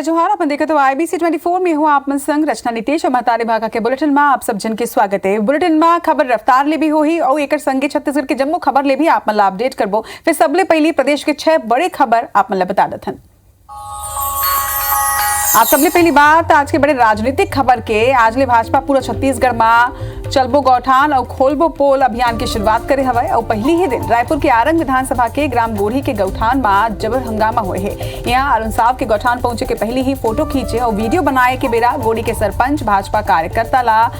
जय जोहार। अपन देखे तो IBC 24 में हुआ आप मन संग रचना नितेश और महतारी भागा के बुलेटिन में आप सब जन के स्वागत है। बुलेटिन में खबर रफ्तार ले भी होही और एक संगे छत्तीसगढ़ के जम्मू खबर ले भी आप मन अपडेट करबो। फिर सबले पहली प्रदेश के 6 बड़े खबर आप मन बता दथन। आज सबले पहली बात आज के बड़े राजनीतिक खबर के आज ले भाजपा पूरा छत्तीसगढ़ में चलबो गौठान और खोलबो पोल अभियान की शुरुआत करे हवे और पहली ही दिन रायपुर के आरंग विधानसभा के ग्राम गोढ़ी के गौठान में जबर हंगामा हुए है। यहाँ अरुण साव के गौठान पहुंचे के पहले ही फोटो खींचे और वीडियो बनाए के बेरा गोढ़ी के सरपंच भाजपा कार्यकर्ता ला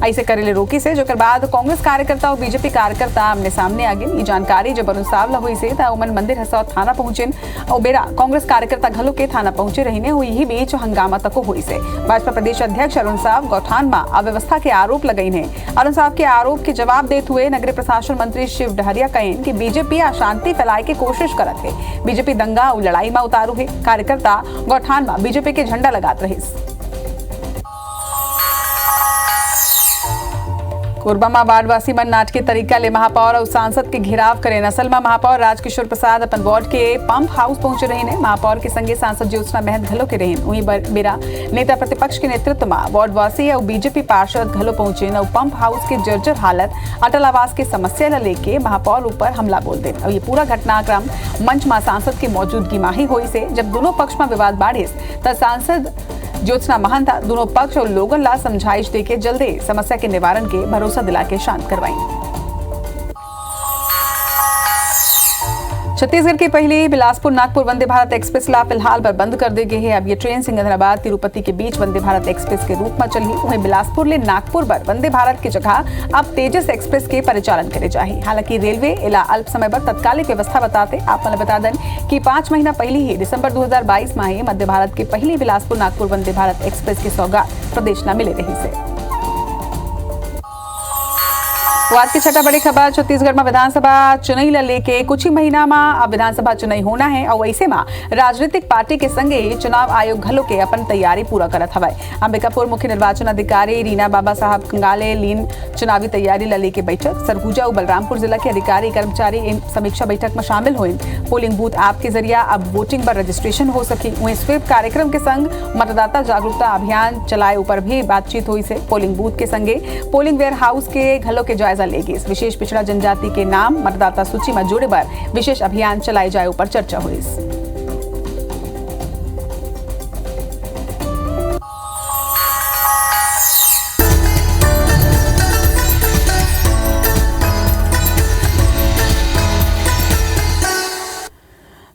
ऐसे करेले रोकी से जो बाद कांग्रेस कार्यकर्ता और बीजेपी कार्यकर्ता आमने सामने आ गए। ये जानकारी जब अरुण साव ला हुई से उमन मंदिर हसौद थाना पहुंचे और बेरा कांग्रेस कार्यकर्ता घलो के थाना पहुंचे रही हुई ही बीच हंगामा तक हुई से भाजपा प्रदेश अध्यक्ष अरुण साव गौठान में अव्यवस्था के आरोप लगाई है। अरुण साव के आरोप के जवाब देते हुए नगरीय प्रशासन मंत्री शिव डहरिया कहें कि बीजेपी अशांति फैलाए की कोशिश करत है। बीजेपी दंगा और लड़ाई में उतारू है। कार्यकर्ता गौठान में बीजेपी के झंडा लगात रही। कोरबा में वार्डवासी मन नाटकीय तरीका ले महापौर और सांसद के घेराव करे। नसल में महापौर राजकिशोर प्रसाद अपन वार्ड के पंप हाउस पहुंचे रहे ने। महापौर के संगे सांसद ज्योत्सना महंत घलो के रहे। वहीं बेरा नेता प्रतिपक्ष के नेतृत्व में वार्डवासी और बीजेपी पार्षद घलो पहुंचे और पंप हाउस के जर्जर हालत अटल आवास के समस्या ला लेके महापौर ऊपर हमला बोल दे। और ये पूरा घटनाक्रम मंच में सांसद की मौजूदगी में ही हुई से जब दोनों पक्ष में विवाद बाढ़िस तब सांसद ज्योत्सना महंत दोनों पक्ष और लोगों ला समझाइश देके जल्दी समस्या के निवारण के भरोसा दिला के शांत करवाई। छत्तीसगढ़ की पहली बिलासपुर नागपुर वंदे भारत एक्सप्रेस ला फिलहाल पर बंद कर दी गई है। अब ये ट्रेन सिकंदराबाद तिरुपति के बीच वंदे भारत एक्सप्रेस के रूप में चली। वहीं बिलासपुर ले नागपुर पर वंदे भारत की जगह अब तेजस एक्सप्रेस के परिचालन करे जाही। हालांकि रेलवे इला अल्प समय पर तत्कालिक व्यवस्था बताते आप बता दें कि 5 महीना पहले ही दिसंबर 2022 में ही मध्य भारत की पहली बिलासपुर नागपुर वंदे भारत एक्सप्रेस की सौगात प्रदेश न मिले रही से। आज की छठा बड़ी खबर छत्तीसगढ़ में विधानसभा चुनाव ला लेके कुछ ही महीना में अब विधानसभा चुनाव होना है और ऐसे में राजनीतिक पार्टी के संगे चुनाव आयोग घलो के अपन तैयारी पूरा करत हवे। अंबिकापुर मुख्य निर्वाचन अधिकारी रीना बाबा साहब कंगाले लीन चुनावी तैयारी ला लेके बैठक। सरगुजा और बलरामपुर जिला के अधिकारी कर्मचारी समीक्षा बैठक में शामिल हुए। पोलिंग बूथ ऐप के जरिए अब वोटिंग पर रजिस्ट्रेशन हो सकी। वहीं स्वीप कार्यक्रम के संग मतदाता जागरूकता अभियान चलाए ऊपर भी बातचीत हुई से। पोलिंग बूथ के संगे पोलिंग वेयर हाउस के घलो के जायजा लेगी। इस विशेष पिछड़ा जनजाति के नाम मतदाता सूची में जोड़े पर विशेष अभियान चलाए जाए ऊपर चर्चा हुई।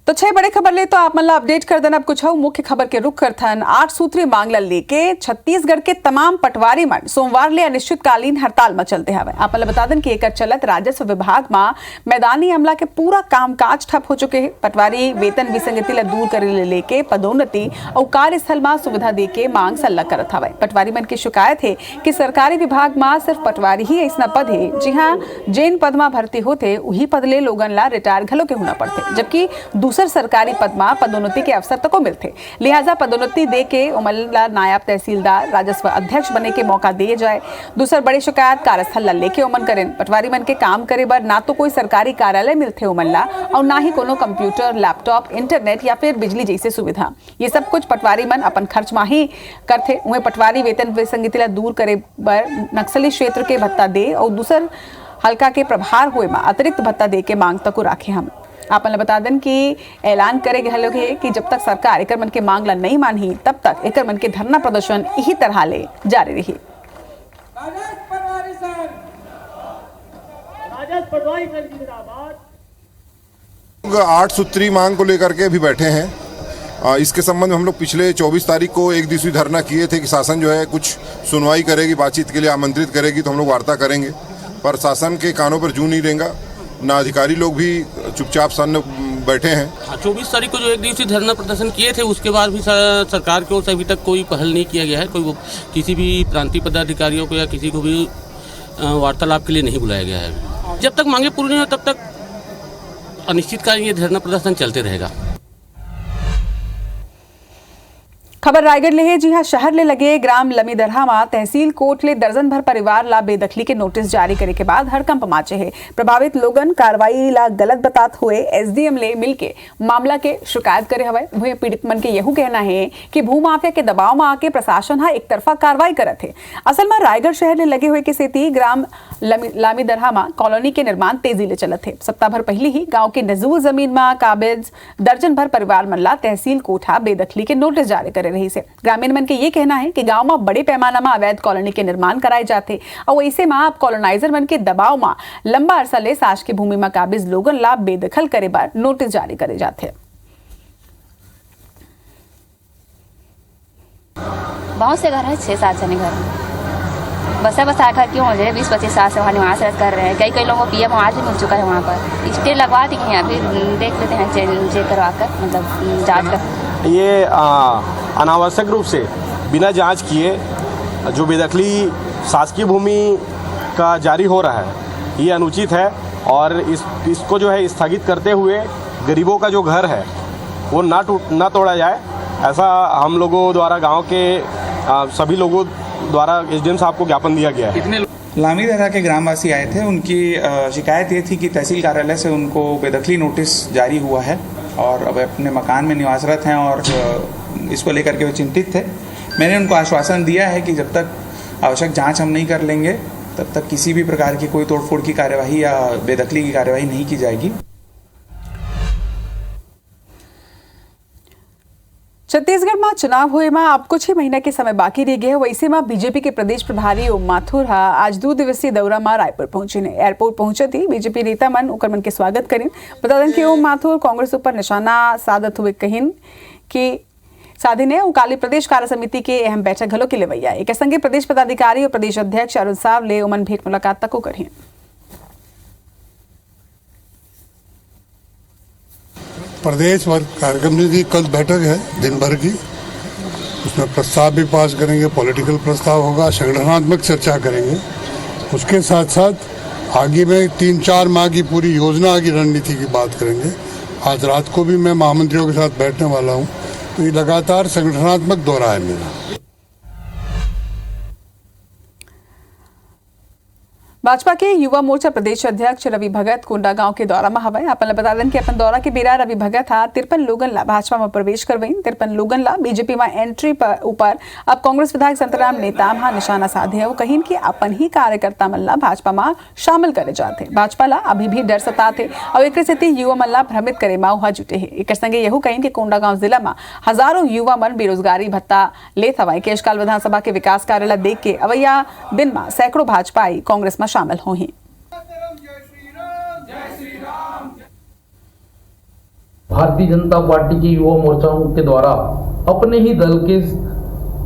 तो 6 बड़े खबर ले तो आप मतलब अपडेट कर देना। अब कुछ मुख्य खबर के रुख करथन 8 सूत्री मांगला लेके छत्तीसगढ़ के तमाम पटवारी मन सोमवार ले अनिश्चितकालीन हड़ताल में चलते हवे। आप मतलब बता दें कि एक चलत राजस्व विभाग में मैदानी अमला के पूरा कामकाज ठप हो चुके हैं। पटवारी वेतन विसंगति ला दूर करे लेके पदोन्नति और कार्यस्थल में सुविधा दे के मांग सल्ला करत हवे। पटवारी मन की शिकायत है कि सरकारी विभाग में सिर्फ पटवारी ही ऐसा पद है जी हाँ जेन पद में भर्ती होते वही पद ले लोगन ला रिटायर घलो के होना पड़ते, जबकि दूसर सरकारी पद में पदोन्नति के अवसर तक मिलते। लिहाजा पदोन्नति दे के उमला नायब तहसीलदार राजस्व अध्यक्ष बने के मौका दिए जाए। दूसर बड़ी शिकायत कार्यस्थल ला लेके उमन करें। पटवारी मन के काम करे बर ना तो कोई सरकारी कार्यालय मिलते उमन ला और ना ही कोनो कंप्यूटर लैपटॉप इंटरनेट या फिर बिजली जैसे सुविधा। ये सब कुछ पटवारी मन अपन खर्च में ही करते। उन्हें पटवारी वेतन विसंगति ला दूर करे बर नक्सली क्षेत्र के भत्ता दे और दूसर हल्का के प्रभार हुए में अतिरिक्त भत्ता दे के मांग तक राखे। हम आप बता दें कि ऐलान करे गए कि जब तक सरकार एकर मन के मांग ला नहीं मानी तब तक एकर मन के धरना प्रदर्शन यही तरह ले जारी रही। 8 सूत्री मांग को लेकर के अभी बैठे हैं। इसके संबंध में हम लोग पिछले 24 तारीख को एक दिवसीय धरना किए थे कि शासन जो है कुछ सुनवाई करेगी, बातचीत के लिए आमंत्रित करेगी तो हम लोग वार्ता करेंगे, पर शासन के कानों पर जू नहीं देगा। ना अधिकारी लोग भी चुपचाप सामने बैठे हैं। 24 तारीख को जो एक दिवसीय धरना प्रदर्शन किए थे उसके बाद भी सरकार की ओर से अभी तक कोई पहल नहीं किया गया है। कोई किसी भी प्रांतीय पदाधिकारियों को या किसी को भी वार्तालाप के लिए नहीं बुलाया गया है। जब तक मांगे पूरी नहीं हो तब तक अनिश्चितकालीन ये धरना प्रदर्शन चलते रहेगा। खबर रायगढ़ ले है। जी हां, शहर ले लगे ग्राम लमीदरहा में तहसील कोट ले दर्जन भर परिवार ला बेदखली के नोटिस जारी करे के बाद हड़कंप माचे है। प्रभावित लोगन कार्रवाई ला गलत बतात हुए एसडीएम ले मिलके मामला के शिकायत करे हवे। वहीं पीड़ित मन के यहू कहना है कि भूमाफिया के दबाव में आके प्रशासन हा एक तरफा कार्रवाई करत है। असल में रायगढ़ शहर ले लगे हुए के सेती ग्राम लामीदरहा में कॉलोनी के निर्माण तेजी ले चलत है। सप्ताह भर पहले ही गांव के नजूल जमीन में काबिज दर्जन भर परिवार मन ला तहसील कोठा बेदखली के नोटिस जारी करे रही से। ग्रामीण मन के ये कहना है कि गांव में बड़े पैमाना में अवैध कॉलोनी के निर्माण कराए जाते और ऐसे में अब कॉलोनाइजर मन के दबाव में लंबा अरसा ले साश की भूमि में काबिज लोगन ला बेदखल करे बार नोटिस जारी करे जाते। बहुत से घर है, 6-7 जने घर बस आकर क्यों हो जाए 20-25 साल से वहाँ निवास कर रहे हैं। कई लोगों को पीएम आज भी मिल चुका है। वहाँ पर स्टे लगवा दी हैं, अभी देख लेते हैं चेक करवा कर, मतलब जाँच कर। ये अनावश्यक रूप से बिना जांच किए जो बेदखली शासकीय भूमि का जारी हो रहा है ये अनुचित है और इसको जो है स्थगित करते हुए गरीबों का जो घर है वो ना तोड़ा जाए, ऐसा हम लोगों द्वारा गांव के सभी लोगों द्वारा एसडीएम साहब को ज्ञापन दिया गया है। लामीदरहा के ग्रामवासी आए थे, उनकी शिकायत ये थी कि तहसील कार्यालय से उनको बेदखली नोटिस जारी हुआ है और अब अपने मकान में निवासरत हैं और इसको लेकर के वो चिंतित थे। मैंने उनको आश्वासन दिया है कि जब तक आवश्यक जांच हम नहीं कर लेंगे तब तक किसी भी प्रकार की कोई तोड़फोड़ की कार्यवाही या बेदखली की कार्यवाही नहीं की जाएगी। छत्तीसगढ़ में चुनाव हुए में अब कुछ ही महीना के समय बाकी रह गए। वैसे में बीजेपी के प्रदेश प्रभारी ओम माथुर आज 2 दिवसीय दौरा में रायपुर पहुंचे ने। एयरपोर्ट पहुंचे थी बीजेपी नेता मन उकर मन के स्वागत करें। बता दें कि ओम माथुर कांग्रेस ऊपर निशाना साधत हुए कहिन कि साधी ने उकाली प्रदेश कार्य समिति के अहम बैठक घलो के लेवैया एक संगे प्रदेश पदाधिकारी और प्रदेश अध्यक्ष अरुण साव ले उमन भेंट मुलाकात तक करें। प्रदेश वर्ग कार्यक्रम की कल बैठक है दिन भर की, उसमें प्रस्ताव भी पास करेंगे, पॉलिटिकल प्रस्ताव होगा, संगठनात्मक चर्चा करेंगे। उसके साथ साथ आगे में 3-4 माह की पूरी योजना की रणनीति की बात करेंगे। आज रात को भी मैं महामंत्रियों के साथ बैठने वाला हूँ, तो ये लगातार संगठनात्मक दौरा है मेरा। भाजपा के युवा मोर्चा प्रदेश अध्यक्ष रवि भगत कोंडागांव के दौरा में हवाई। अपन बता दें कि अपन दौरा के बेरा रवि भगत 53 लोगन ला भाजपा में प्रवेश करवई। 53 लोगन ला बीजेपी में एंट्री पर ऊपर अब कांग्रेस विधायक संतराम नेताम निशाना साधे वो कहीं कि अपन ही कार्यकर्ता मन ला भाजपा में शामिल करे जाते। भाजपा ला अभी भी डर सताते और एक स्थिति युवा मन ला भ्रमित करे माओ जुटे है। एक संगे यहू कहीं कि कोंडागांव जिला में हजारों युवा मन बेरोजगारी भत्ता लेत हवाई। केशकाल विधानसभा के विकास कार्य ला देख के अवैया दिन में सैकड़ों भाजपाई कांग्रेस में शामिल हो ही। भारतीय जनता पार्टी के युवा मोर्चाओं के द्वारा अपने ही दल के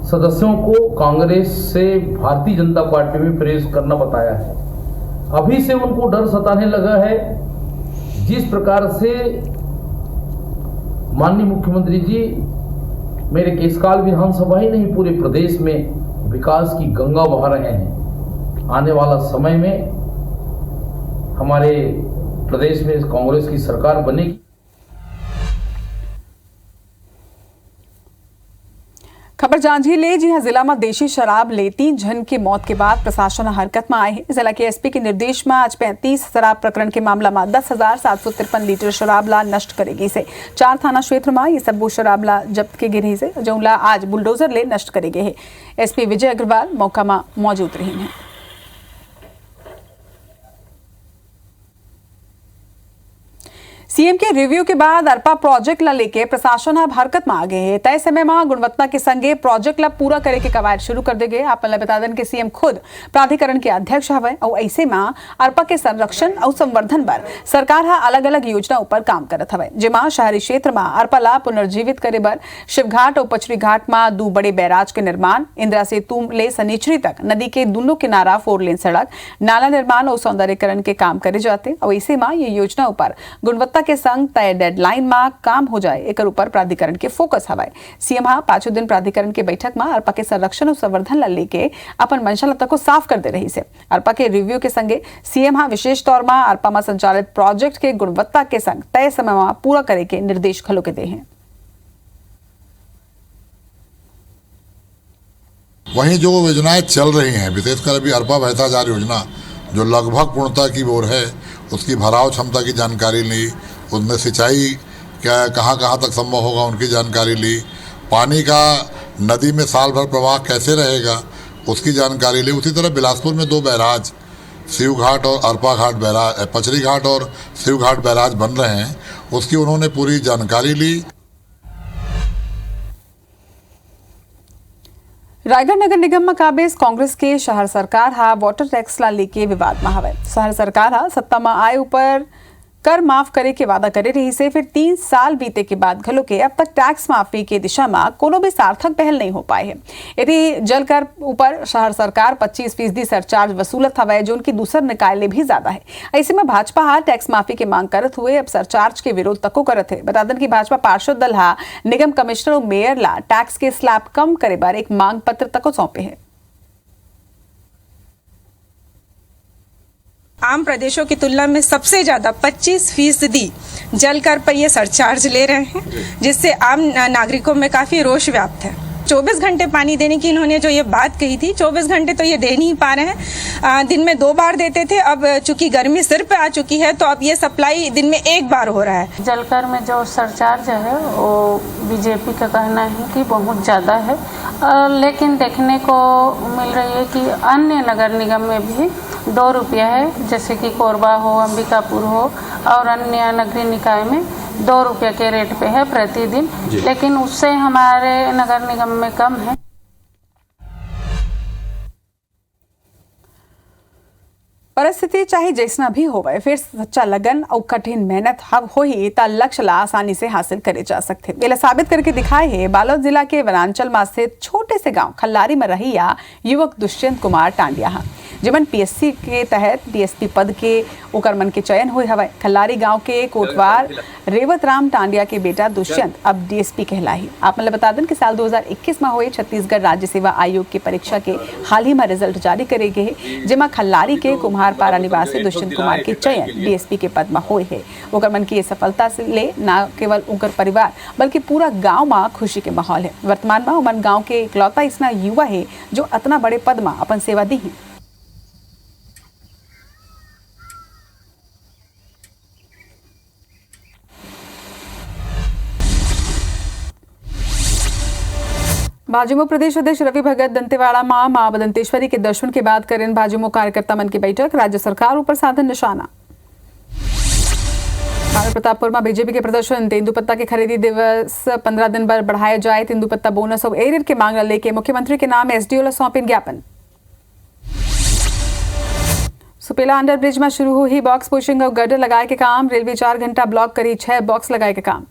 सदस्यों को कांग्रेस से भारतीय जनता पार्टी में प्रवेश करना बताया है। अभी से उनको डर सताने लगा है। जिस प्रकार से माननीय मुख्यमंत्री जी मेरे केशकाल विधानसभा ही नहीं पूरे प्रदेश में विकास की गंगा बहा रहे हैं। आने वाला समय में हमारे प्रदेश में कांग्रेस की सरकार बनेगी। खबर जांझी ले जी हां, जिला में देशी शराब ले 3 जन की मौत के बाद प्रशासन हरकत में आए हैं। जिला के एसपी के निर्देश में आज 35 शराब प्रकरण के मामला में 10,753 लीटर शराब ला नष्ट करेगी से 4 थाना क्षेत्र में ये सब शराब ला जब्त के गिरी से जौला आज बुलडोजर ले नष्ट करेगे है। एसपी विजय अग्रवाल मौका में मौजूद रही हैं। सीएम के रिव्यू के बाद अरपा प्रोजेक्ट ला लेके प्रशासन अब हरकत में आ गए है। तय समय में गुणवत्ता के संगे प्रोजेक्ट ला पूरा करे के कवायद शुरू कर दे गए। अपन बता दें कि सीएम खुद प्राधिकरण के अध्यक्ष हवे और ऐसे में अरपा के संरक्षण और संवर्धन पर सरकार अलग अलग योजना ऊपर काम करत हवे। जेमा शहरी क्षेत्र में अरपा ला पुनर्जीवित करे बर शिवघाट और पचरी घाट में 2 बड़े बैराज के निर्माण, इंदिरा सेतु ले सनीचरी तक नदी के दोनों किनारा 4 लेन सड़क, नाला निर्माण और सौंदर्यकरण के काम करे जाते और ऐसे में ये योजना ऊपर गुणवत्ता के संग तय डेडलाइन में काम हो जाए एक ऊपर प्राधिकरण के फोकस हवाए। सीएम 5 दिन प्राधिकरण के बैठक में अरपा के संरक्षण और संवर्धन ला लेके अपन मंशा लता को साफ कर दे रही से। अरपा के रिव्यू के संगे सीएम विशेष तौर में अरपा में संचालित प्रोजेक्ट के गुणवत्ता के संग तय समय में पूरा करे के निर्देश खलो के दे हैं। वहीं जो योजनाएं चल रही हैं, विशेषकर अभी अरपा भैंसाचार योजना जो लगभग पूर्णता की ओर है, उसकी भराव क्षमता की जानकारी ली, उसमें सिंचाई क्या कहाँ कहाँ तक संभव होगा उनकी जानकारी ली, पानी का नदी में साल भर प्रवाह कैसे रहेगा उसकी जानकारी ली। उसी तरह बिलासपुर में 2 बैराज शिव घाट और अरपा घाट बैराज, पचरी घाट और शिव घाट बैराज बन रहे हैं, उसकी उन्होंने पूरी जानकारी ली। रायगढ़ नगर निगम में काबिज कांग्रेस के शहर सरकार हा वॉटर टैक्स ला लेके विवाद में हवे। शहर सरकार हा सत्ता में आए ऊपर कर माफ करे के वादा करे रही से फिर 3 साल बीते के बाद घलो के अब तक टैक्स माफी के दिशा में कोनो भी सार्थक पहल नहीं हो पाए है। यदि जल कर ऊपर शहर सरकार 25% सरचार्ज वसूलत हवे जो उनकी दूसर निकाय भी ज्यादा है। ऐसे में भाजपा हा टैक्स माफी के मांग करत हुए अब सरचार्ज के विरोध तको करत है। बता दें कि भाजपा पार्षद दल हा निगम कमिश्नर और मेयर ला टैक्स के स्लैब कम करे बार एक मांग पत्र तको सौंपे है। आम प्रदेशों की तुलना में सबसे ज्यादा 25% जल कर पर ये सरचार्ज ले रहे हैं, जिससे आम नागरिकों में काफी रोष व्याप्त है। 24 घंटे पानी देने की इन्होंने जो ये बात कही थी, 24 घंटे तो ये दे नहीं पा रहे हैं। दिन में 2 बार देते थे, अब चूंकि गर्मी सिर पे आ चुकी है तो अब ये सप्लाई दिन में 1 बार हो रहा है। जलकर में जो सरचार्ज है वो बीजेपी का कहना है कि बहुत ज़्यादा है, लेकिन देखने को मिल रही है कि अन्य नगर निगम में भी 2 रुपया है, जैसे कि कोरबा हो, अंबिकापुर हो और अन्य नगरीय निकाय में 2 रुपये के रेट पे है प्रतिदिन, लेकिन उससे हमारे नगर निगम में कम है। परिस्थिति चाहे जैसना भी होवे, फिर सच्चा लगन और कठिन मेहनत हब हो ही ता लक्ष्य ला आसानी से हासिल करे जा सकते। ये साबित करके दिखाए है बालोद जिला के वनांचल में स्थित छोटे से गांव खल्लारी में रहिया युवक दुष्यंत कुमार टांडिया, जिमन पीएससी के तहत डीएसपी पद के ओकर मन के चयन हुए हवे। खल्लारी गांव के कोटवार रेवत राम टांडिया के बेटा दुष्यंत अब डीएसपी कहलाई। आप मतलब बता दें कि साल 2021 में हुए छत्तीसगढ़ राज्य सेवा आयोग की परीक्षा के हाल ही में रिजल्ट जारी करे गए, जिमा खल्लारी के कुम्हारपारा निवासी दुष्यंत कुमार के चयन डीएसपी के पद में हुए है। ओकर मन की सफलता से ले न केवल उनकर परिवार बल्कि पूरा गाँव में खुशी के माहौल है। वर्तमान में उमन गाँव के इकलौता इसना युवा है जो इतना बड़े पद में अपन सेवा दी है। भाजपा प्रदेश अध्यक्ष रवि भगत दंतेवाड़ा मां बदंतेश्वरी के दर्शन के बाद करें भाजपा कार्यकर्ता मन की बैठक, राज्य सरकार ऊपर साधन निशाना। प्रतापपुर में बीजेपी के प्रदर्शन, तेंदुपत्ता की खरीदी दिवस 15 दिन पर बढ़ाया जाए, तेंदुपत्ता बोनस और एरियर के मांग लेके मुख्यमंत्री के नाम एसडीओ सौंपे ज्ञापन। सुपेला अंडरब्रिज में शुरू हुई बॉक्स पुशिंग और गर्डर लगाए के काम, रेलवे 4 घंटा ब्लॉक करी 6 बॉक्स लगाए के काम।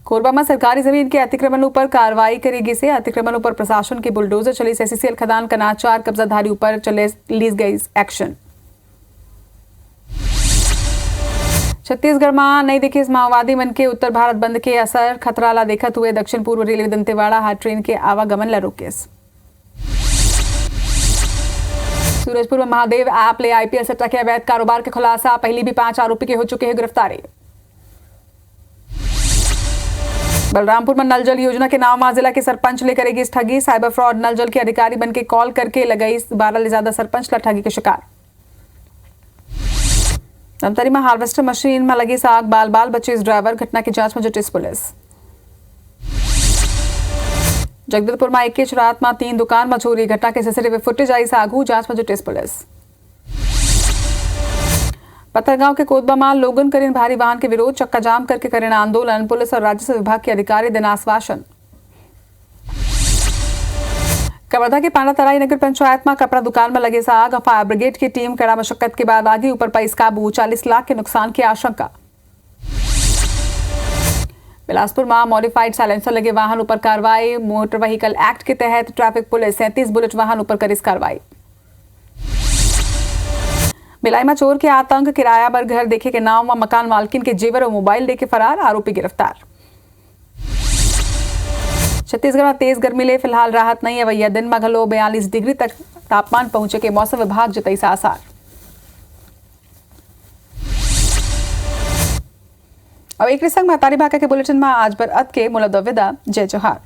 कोरबा में सरकारी जमीन के अतिक्रमण ऊपर कार्रवाई करेगी से अतिक्रमण ऊपर प्रशासन के बुलडोजर चली एससीएल खदान कनाचार कब्जाधारी ऊपर चले लीज गई एक्शन। छत्तीसगढ़ में नई दिखे माओवादी मन के उत्तर भारत बंद के असर, खतरा ला देखत हुए दक्षिण पूर्व रेलवे दंतेवाड़ा हाट ट्रेन के आवागमन ला रोकेस। सूरजपुर में महादेव ऐप ले आईपीएल सट्टा के अवैध कारोबार के खुलासा, पहली भी 5 आरोपी के हो चुके हैं गिरफ्तारी। बलरामपुर में नल जल योजना के नाम जिला के सरपंच ले करेगी ठगी, साइबर फ्रॉड, नल जल के अधिकारी बनके कॉल करके लगाई 12 ले ज्यादा सरपंच ला ठगी के शिकार। धमतरी में हार्वेस्टर मशीन में लगी आग, बाल बाल बचे इस ड्राइवर, घटना की जांच में जुटी पुलिस। जगदलपुर में 21 रात में 3 दुकान में चोरी, घटना के सीसीटीवी फुटेज आई सागू, जांच में जुटी पुलिस। पत्थरगांव के कोतबा में लोगन करें भारी वाहन के विरोध, चक्का जाम करके करें आंदोलन, पुलिस और राजस्व विभाग के अधिकारी देना आश्वासन। कवर्धा के पांडातराई नगर पंचायत में कपड़ा दुकान में लगे आग, फायर ब्रिगेड की टीम कड़ा मशक्कत के बाद आगे ऊपर पैस काबू, 40 लाख के नुकसान की आशंका। बिलासपुर में मॉडिफाइड साइलेंसर लगे वाहन ऊपर कार्रवाई, मोटर व्हीकल एक्ट के तहत ट्रैफिक पुलिस 37 बुलेट वाहन ऊपर करी कार्रवाई। भिलाई में चोर के आतंक, किराया पर घर देखे के नाम व मकान मालकिन के जेवर और मोबाइल लेके फरार, आरोपी गिरफ्तार। छत्तीसगढ़ में तेज गर्मी ले फिलहाल राहत नहीं है, वही दिन में घलो 42 डिग्री तक तापमान पहुंचे के मौसम विभाग जताई आसार। अब एक संग महतारी भाका के बुलेटिन में आज बर अत के मुलद विदा, जय जोहार।